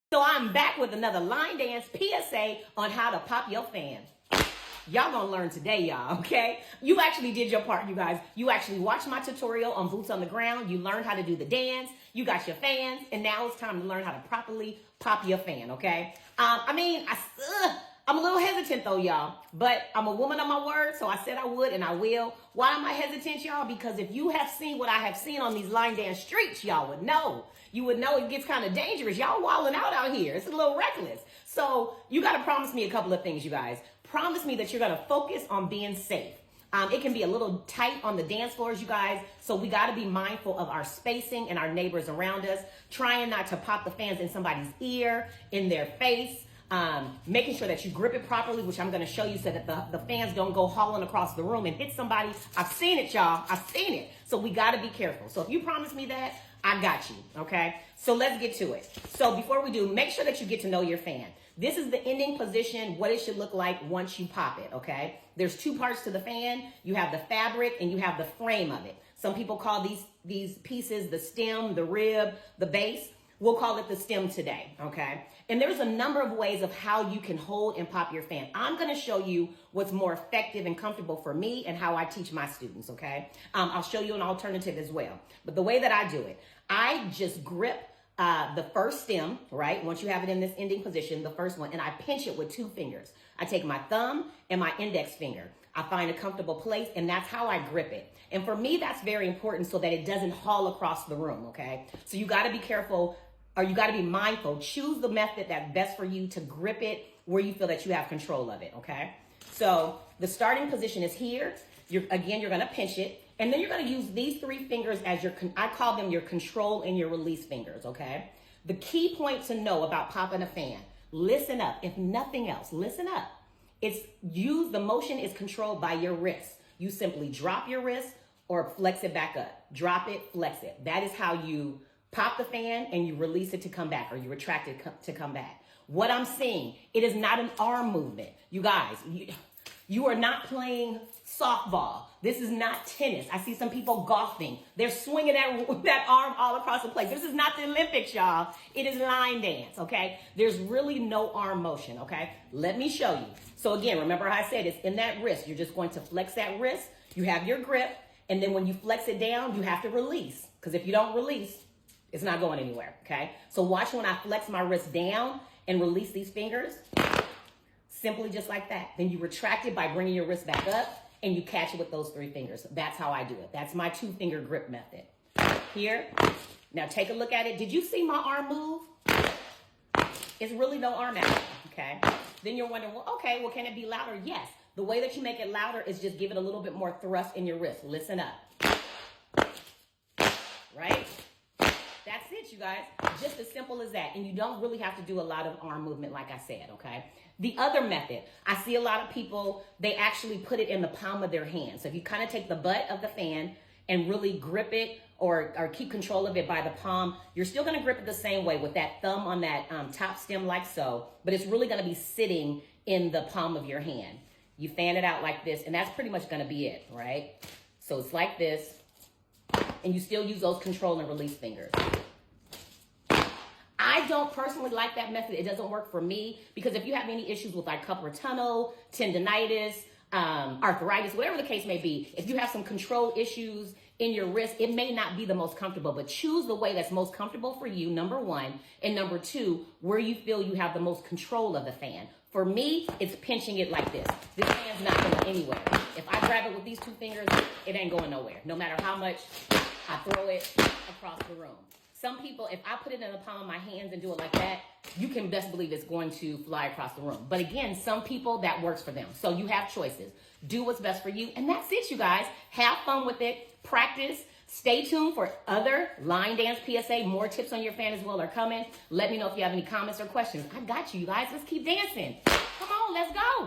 So I'm back with another line dance PSA on how to pop your fan. Y'all gonna learn today, y'all, okay? You actually did your part, you guys. You actually watched my tutorial on boots on the ground. You learned how to do the dance. You got your fans, and now it's time to learn how to properly pop your fan, okay? I'm a little hesitant though, y'all, but I'm a woman of my word, so I said I would and I will. Why am I hesitant, y'all? Because if you have seen what I have seen on these line dance streets, y'all would know. You would know it gets kind of dangerous. Y'all wilding out here. It's a little reckless. So you got to promise me a couple of things, you guys. Promise me that you're going to focus on being safe. It can be a little tight on the dance floors, you guys. So we got to be mindful of our spacing and our neighbors around us. Trying not to pop the fans in somebody's ear, in their face. Making sure that you grip it properly, which I'm going to show you so that the fans don't go hauling across the room and hit somebody. I've seen it, y'all. I've seen it. So we got to be careful. So if you promise me that, I got you. Okay. So let's get to it. So before we do, make sure that you get to know your fan. This is the ending position, what it should look like once you pop it. Okay. There's two parts to the fan. You have the fabric and you have the frame of it. Some people call these pieces the stem, the rib, the base. We'll call it the stem today, okay? And there's a number of ways of how you can hold and pop your fan. I'm gonna show you what's more effective and comfortable for me and how I teach my students, okay? I'll show you an alternative as well. But the way that I do it, I just grip the first stem, right? Once you have it in this ending position, the first one, and I pinch it with two fingers. I take my thumb and my index finger. I find a comfortable place, and that's how I grip it. And for me, that's very important so that it doesn't haul across the room, okay? So you gotta be careful, or you got to be mindful. Choose the method that's best for you to grip it where you feel that you have control of it, okay? So the starting position is here. You're going to pinch it. And then you're going to use these three fingers as I call them your control and your release fingers, okay? The key point to know about popping a fan, listen up. If nothing else, listen up. The motion is controlled by your wrist. You simply drop your wrist or flex it back up. Drop it, flex it. That is how you pop the fan and you release it to come back, or you retract it to come back. What I'm saying, it is not an arm movement. You guys, you are not playing softball. This is not tennis. I see some people golfing. They're swinging that arm all across the place. This is not the Olympics, y'all. It is line dance, okay? There's really no arm motion, okay? Let me show you. So again, remember how I said it's in that wrist. You're just going to flex that wrist. You have your grip, and then when you flex it down, you have to release. Because if you don't release, it's not going anywhere, okay? So watch when I flex my wrist down and release these fingers, simply just like that. Then you retract it by bringing your wrist back up and you catch it with those three fingers. That's how I do it. That's my 2-finger grip method. Here, now take a look at it. Did you see my arm move? It's really no arm action, okay? Then you're wondering, well, can it be louder? Yes. The way that you make it louder is just give it a little bit more thrust in your wrist. Listen up. Right? That's it, you guys. Just as simple as that. And you don't really have to do a lot of arm movement, like I said, okay? The other method, I see a lot of people, they actually put it in the palm of their hand. So if you kind of take the butt of the fan and really grip it or keep control of it by the palm, you're still going to grip it the same way with that thumb on that top stem like so, but it's really going to be sitting in the palm of your hand. You fan it out like this, and that's pretty much going to be it, right? So it's like this. And you still use those control and release fingers. I don't personally like that method. It doesn't work for me because if you have any issues with like carpal tunnel, tendonitis, arthritis, whatever the case may be, if you have some control issues in your wrist, it may not be the most comfortable, but choose the way that's most comfortable for you, number one, and number two, where you feel you have the most control of the fan. For me, it's pinching it like this. This fan's not going anywhere. If I grab it with these two fingers, it ain't going nowhere, no matter how much I throw it across the room. Some people, if I put it in the palm of my hands and do it like that, you can best believe it's going to fly across the room. But again, some people, that works for them. So you have choices. Do what's best for you. And that's it, you guys. Have fun with it. Practice. Stay tuned for other line dance PSA. More tips on your fan as well are coming. Let me know if you have any comments or questions. I got you, guys. Let's keep dancing. Come on, let's go.